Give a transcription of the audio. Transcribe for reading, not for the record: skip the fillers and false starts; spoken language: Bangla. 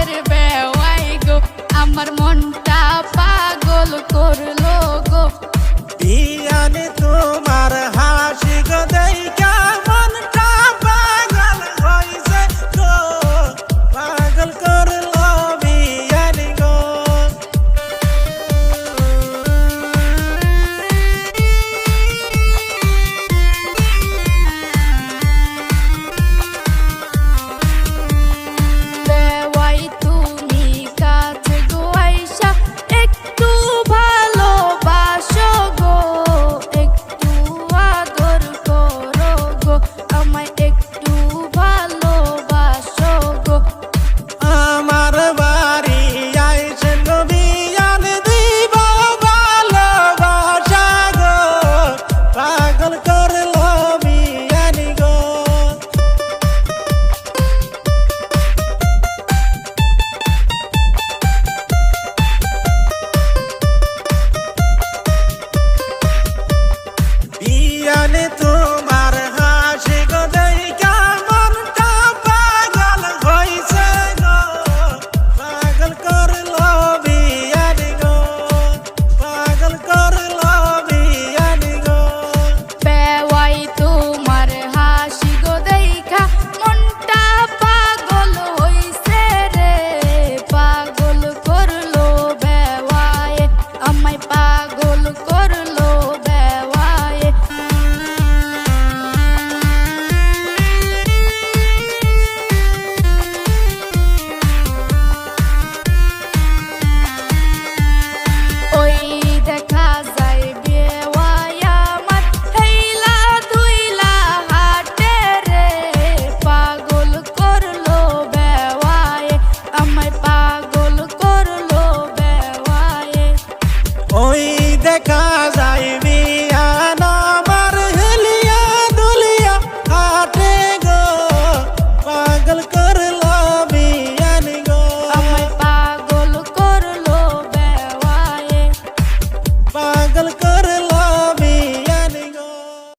কাছের বেওয়াই গো, আমার মনটা পাগল করলো গো। বিয়ানে তোমার হাসি গো দেইখা মনটা পাগল হইছে গো, পাগল করলো বিয়ানে গো। বেওয়াই তুমি কাছে গো আইসা একটু ভালোবাসো গো, একটু আদর করো গো, আমায় একটু ভালোবাসো গো। আমার বাড়ি আইছেন গো বিয়ানে দিব ভালোবাসা গো, পাগল করলো বিয়ানে গো। বিয়ানে তোমার হাসি গো দেইখা মনটা পাগল হইছে গো, পাগল করলো বিয়ানে গো, পাগল করলো বিয়ানে গো। বেওয়াই তোমার হাসি গো দেইখা মনটা পাগল হইছে রে, পাগল করলো বেওয়াই, আমায় পাগল করলো বেওয়াই। ওই দেখা যায় বেওয়াই আমার হেইলা দুইলা হাটে রে, পাগল করলো বেওয়াই, আমায় পাগল করলো বেওয়াই। ওই দেখা যায়